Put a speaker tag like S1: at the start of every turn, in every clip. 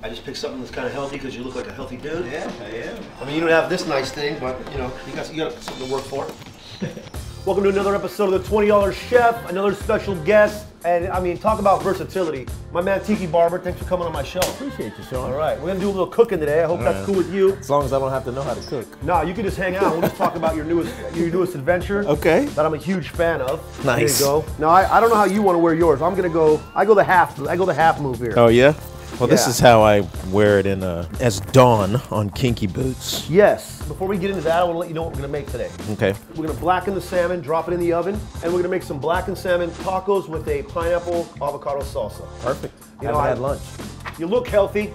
S1: I just picked something that's kind of healthy because you look like a healthy dude.
S2: Yeah, I am.
S1: I mean, you don't have this nice thing, but you know, you got something to work for. Welcome to another episode of the $20 Chef, another special guest, and I mean, talk about versatility. My man Tiki Barber, thanks for coming on my show.
S2: Appreciate you, Sean.
S1: All right, we're gonna do a little cooking today. I hope that's cool with you.
S2: As long as I don't have to know how to cook.
S1: Nah, you can just hang out. We'll just talk about your newest adventure.
S2: Okay.
S1: That I'm a huge fan of.
S2: Nice.
S1: There you go. Now I don't know how you want to wear yours. I go the half move here.
S2: Oh yeah. Well,
S1: Yeah.
S2: this is how I wear it in as Dawn on Kinky Boots.
S1: Yes. Before we get into that, I want to let you know what we're going to make today.
S2: Okay.
S1: We're going to blacken the salmon, drop it in the oven, and we're going to make some blackened salmon tacos with a pineapple-avocado salsa.
S2: Perfect.
S1: You
S2: I
S1: know,
S2: haven't had lunch.
S1: You look healthy.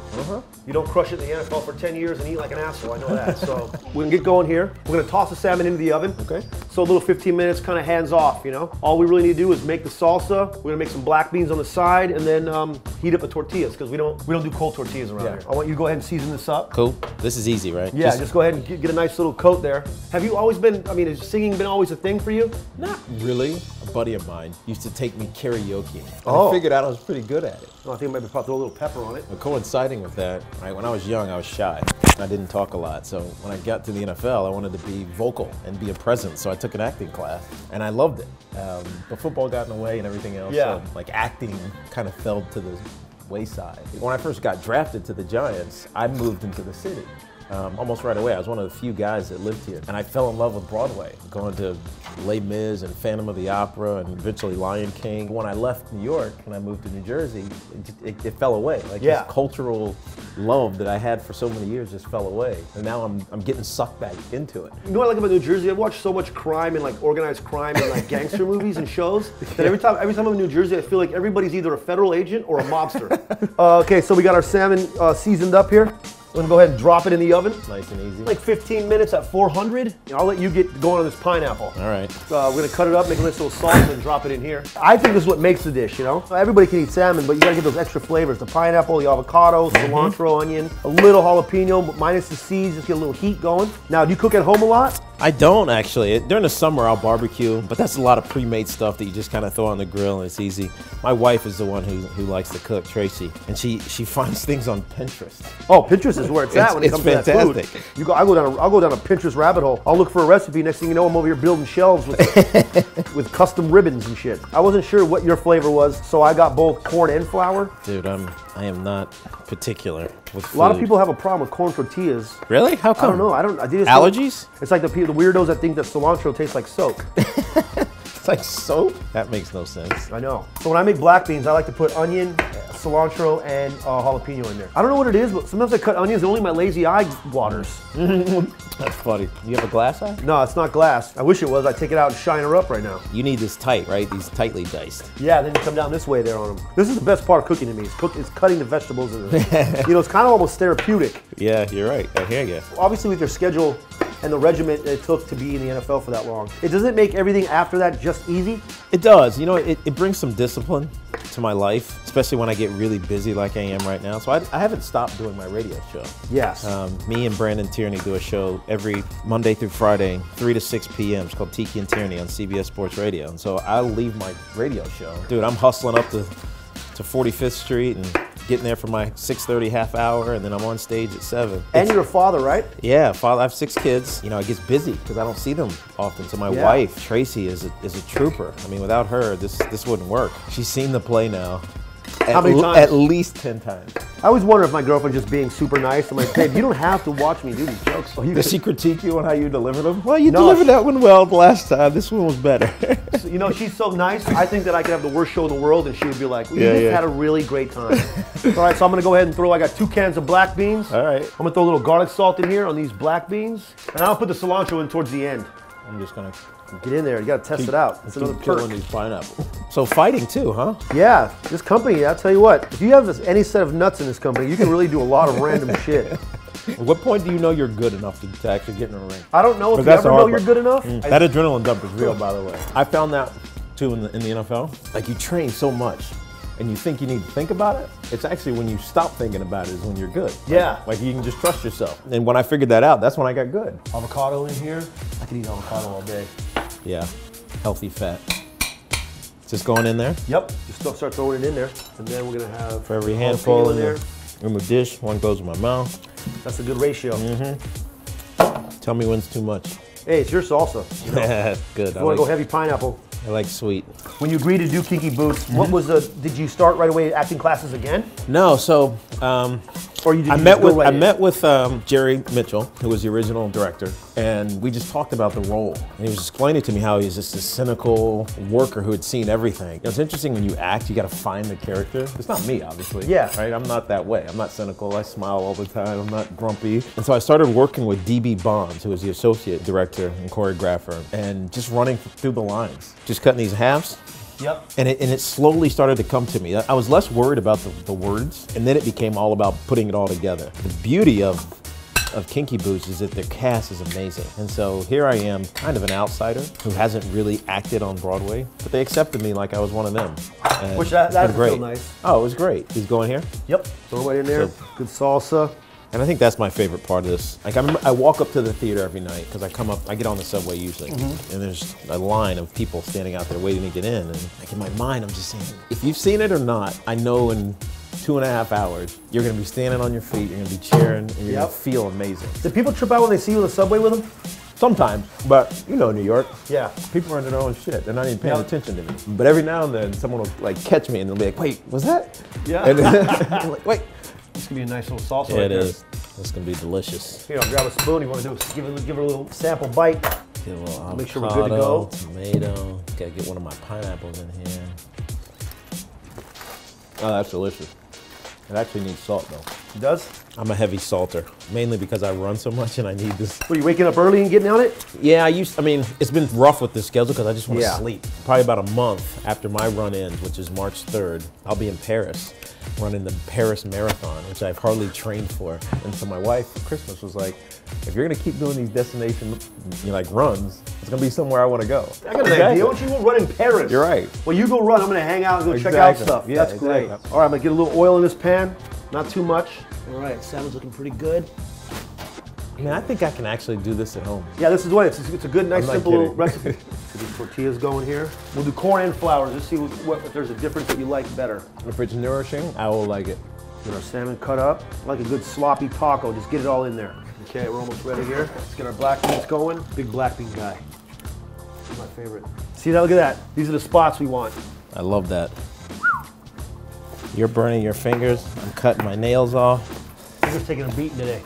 S1: You don't crush it in the NFL for 10 years and eat like an asshole. I know that. So we're going to get going here. We're going to toss the salmon into the oven.
S2: Okay.
S1: So a little 15 minutes, kind of hands off, you know. All we really need to do is make the salsa. We're going to make some black beans on the side and then heat up the tortillas because we don't do cold tortillas around here. I want you to go ahead and season this up.
S2: Cool. This is easy, right?
S1: Yeah, just go ahead and get a nice little coat there. Have you always been, I mean, has singing been always a thing for you?
S2: Not really. A buddy of mine used to take me karaoke.
S1: Oh.
S2: I figured out I was pretty good at it.
S1: Oh, I think maybe throw a little pepper on it.
S2: But coinciding with that, right, when I was young, I was shy. I didn't talk a lot. So when I got to the NFL, I wanted to be vocal and be a presence. So I took an acting class, and I loved it. But football got in the way and everything else.
S1: Yeah.
S2: So like acting kind of fell to the wayside. When I first got drafted to the Giants, I moved into the city. Almost right away. I was one of the few guys that lived here. And I fell in love with Broadway, going to Les Mis and Phantom of the Opera and eventually Lion King. When I left New York and I moved to New Jersey, it fell away. Like this cultural love that I had for so many years just fell away. And now I'm getting sucked back into it.
S1: You know what I like about New Jersey? I've watched so much crime and like organized crime and like gangster movies and shows that every time I'm in New Jersey, I feel like everybody's either a federal agent or a mobster. Okay, so we got our salmon seasoned up here. We're gonna go ahead and drop it in the oven.
S2: Nice and easy.
S1: Like 15 minutes at 400. I'll let you get going on this pineapple.
S2: All right.
S1: We're gonna cut it up, make a nice little salsa, and drop it in here. I think this is what makes the dish, you know? Everybody can eat salmon, but you gotta get those extra flavors. The pineapple, the avocado, cilantro, onion, a little jalapeno, minus the seeds, just get a little heat going. Now, do you cook at home a lot?
S2: I don't actually. During the summer, I'll barbecue, but that's a lot of pre-made stuff that you just kind of throw on the grill and it's easy. My wife is the one who likes to cook, Tracy, and she finds things on Pinterest.
S1: Oh, Pinterest is where it's at when it comes to that food. I'll go down a Pinterest rabbit hole. I'll look for a recipe. Next thing you know, I'm over here building shelves with custom ribbons and shit. I wasn't sure what your flavor was, so I got both corn and flour.
S2: Dude, I am not particular with food.
S1: A lot of people have a problem with corn tortillas.
S2: Really? How come?
S1: I don't know.
S2: Allergies?
S1: It's like the weirdos that think that cilantro tastes like soap.
S2: It's like soap? That makes no sense.
S1: I know. So when I make black beans, I like to put onion, cilantro, and jalapeno in there. I don't know what it is, but sometimes I cut onions and only my lazy eye waters.
S2: That's funny. You have a glass eye?
S1: No, it's not glass. I wish it was. I'd take it out and shine her up right now.
S2: You need this tight, right? These tightly diced.
S1: Yeah, then you come down this way there on them. This is the best part of cooking to me. It's cutting the vegetables. You know, it's kind of almost therapeutic.
S2: Yeah, you're right. I hear you.
S1: Obviously, with your schedule and the regiment it took to be in the NFL for that long, it doesn't make everything after that just easy.
S2: It does. You know, it brings some discipline to my life, especially when I get really busy like I am right now. So I haven't stopped doing my radio show.
S1: Yes.
S2: Me and Brandon Tierney do a show every Monday through Friday, 3 to 6 p.m. It's called Tiki and Tierney on CBS Sports Radio. And so I'll leave my radio show. Dude, I'm hustling up to 45th Street and getting there for my 6:30 half hour, and then I'm on stage at 7.
S1: And you're a father, right?
S2: Yeah, father. I have 6 kids. You know, it gets busy because I don't see them often. So my wife, Tracy, is a trooper. I mean, without her, this wouldn't work. She's seen the play now.
S1: How many times?
S2: At least 10 times.
S1: I always wonder if my girlfriend's just being super nice. I'm like, babe, you don't have to watch me do these jokes.
S2: Does she critique you on how you deliver them? Well, you delivered that one well the last time. This one was better.
S1: You know, she's so nice. I think that I could have the worst show in the world, and she would be like, well, you just had a really great time. All right, so I'm going to go ahead and I got 2 cans of black beans.
S2: All right.
S1: I'm going to throw a little garlic salt in here on these black beans. And I'll put the cilantro in towards the end.
S2: I'm just going to
S1: get in there. You got to test it out. It's another
S2: killing these pineapples. So fighting too, huh?
S1: Yeah. This company, I'll tell you what, if you have any set of nuts in this company, you can really do a lot of random shit.
S2: At what point do you know you're good enough to actually get in a ring?
S1: I don't know if you ever know you're good enough.
S2: That adrenaline dump is real, by the way. I found that too in the NFL. Like, you train so much and you think you need to think about it. It's actually when you stop thinking about it is when you're good.
S1: Yeah.
S2: Like you can just trust yourself. And when I figured that out, that's when I got good.
S1: Avocado in here. I can eat avocado all day.
S2: Yeah, healthy fat. Just going in there?
S1: Yep, just start throwing it in there. And then we're gonna have
S2: for every handful
S1: in there.
S2: in the dish, one goes in my mouth.
S1: That's a good ratio.
S2: Tell me when's too much.
S1: Hey, it's your salsa. You know?
S2: Yeah, good.
S1: You want to go heavy pineapple.
S2: I like sweet.
S1: When you agreed to do Kinky Boots, what was the? Did you start right away acting classes again?
S2: No, so
S1: Or you did
S2: I met with Jerry Mitchell, who was the original director, and we just talked about the role. And he was explaining to me how he's just a cynical worker who had seen everything. You know, it's interesting when you act, you got to find the character. It's not me, obviously.
S1: Yeah.
S2: Right. I'm not that way. I'm not cynical. I smile all the time. I'm not grumpy. And so I started working with DB Bonds, who was the associate director and choreographer, and just running through the lines, just cutting these halves.
S1: Yep.
S2: And it slowly started to come to me. I was less worried about the words, and then it became all about putting it all together. The beauty of Kinky Boots is that their cast is amazing. And so here I am, kind of an outsider who hasn't really acted on Broadway, but they accepted me like I was one of them. And
S1: Which that's
S2: great.
S1: real nice.
S2: Oh, it was great. He's going here?
S1: Yep. Throw it right in there.
S2: So-
S1: Good salsa.
S2: And I think that's my favorite part of this. Like I walk up to the theater every night because I get on the subway usually, and there's a line of people standing out there waiting to get in. And like in my mind, I'm just saying, if you've seen it or not, I know in 2.5 hours, you're gonna be standing on your feet, you're gonna be cheering, and you're gonna feel amazing.
S1: Do people trip out when they see you in the subway with them?
S2: Sometimes, but you know New York.
S1: Yeah.
S2: People are in their own shit. They're not even paying attention to me. But every now and then, someone will like catch me and they'll be like, wait, was that?
S1: Yeah.
S2: And then, I'm like, wait.
S1: This could be a nice little salsa
S2: Yeah,
S1: right
S2: it
S1: there.
S2: is. It's gonna be delicious.
S1: Here, I'll grab a spoon. You want to do? Give her a little sample bite.
S2: Get a little avocado,
S1: Make sure we're good to go.
S2: Tomato. Gotta get one of my pineapples in here. Oh, that's delicious. It actually needs salt though.
S1: It does?
S2: I'm a heavy salter, mainly because I run so much and I need this.
S1: What, are you waking up early and getting on it?
S2: Yeah, I mean, it's been rough with the schedule because I just want to
S1: Yeah.
S2: sleep. Probably about a month after my run ends, which is March 3rd, I'll be in Paris running the Paris Marathon, which I've hardly trained for. And so my wife for Christmas was like, if you're gonna keep doing these destination runs, it's gonna be somewhere I want to go.
S1: I got an idea. Don't you go run in Paris?
S2: You're right.
S1: Well, you go run. I'm going to hang out and go check out stuff.
S2: Yeah,
S1: That's great.
S2: exactly.
S1: All right, I'm going to get a little oil in this pan. Not too much. All right, salmon's looking pretty good.
S2: Man, I think I can actually do this at home.
S1: Yeah, this is what it's a good, nice,
S2: I'm not
S1: simple little
S2: kidding.
S1: recipe. So these tortillas going here. We'll do corn and flour. Just see if there's a difference that you like better.
S2: If it's nourishing, I will like it.
S1: Get our salmon cut up. I like a good sloppy taco. Just get it all in there. Okay, we're almost ready here. Let's get our black beans going. Big black bean guy. My favorite. See that? Look at that. These are the spots we want.
S2: I love that. You're burning your fingers. I'm cutting my nails off.
S1: I'm just taking a beating today.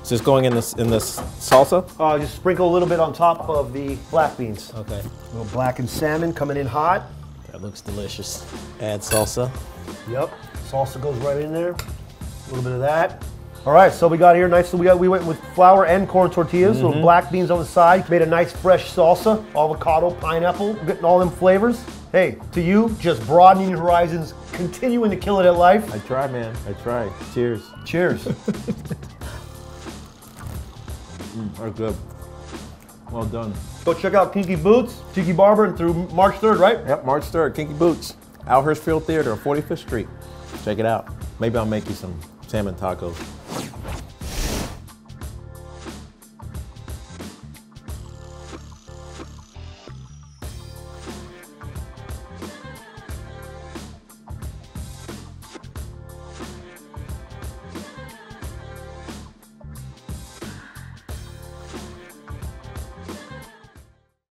S2: Is this going in this salsa?
S1: Just sprinkle a little bit on top of the black beans.
S2: Okay.
S1: A little blackened salmon coming in hot.
S2: That looks delicious. Add salsa.
S1: Yep. Salsa goes right in there. A little bit of that. All right, so we got here nice. So we went with flour and corn tortillas. So black beans on the side. Made a nice fresh salsa, avocado, pineapple, getting all them flavors. Hey, to you, just broadening your horizons, continuing to kill it at life.
S2: I try, man. I try. Cheers.
S1: Cheers.
S2: Are good. Well done.
S1: Go check out Kinky Boots, Tiki Barber, and through March 3rd, right?
S2: Yep, March 3rd, Kinky Boots. Hirschfeld Theatre on 45th Street. Check it out. Maybe I'll make you some salmon tacos.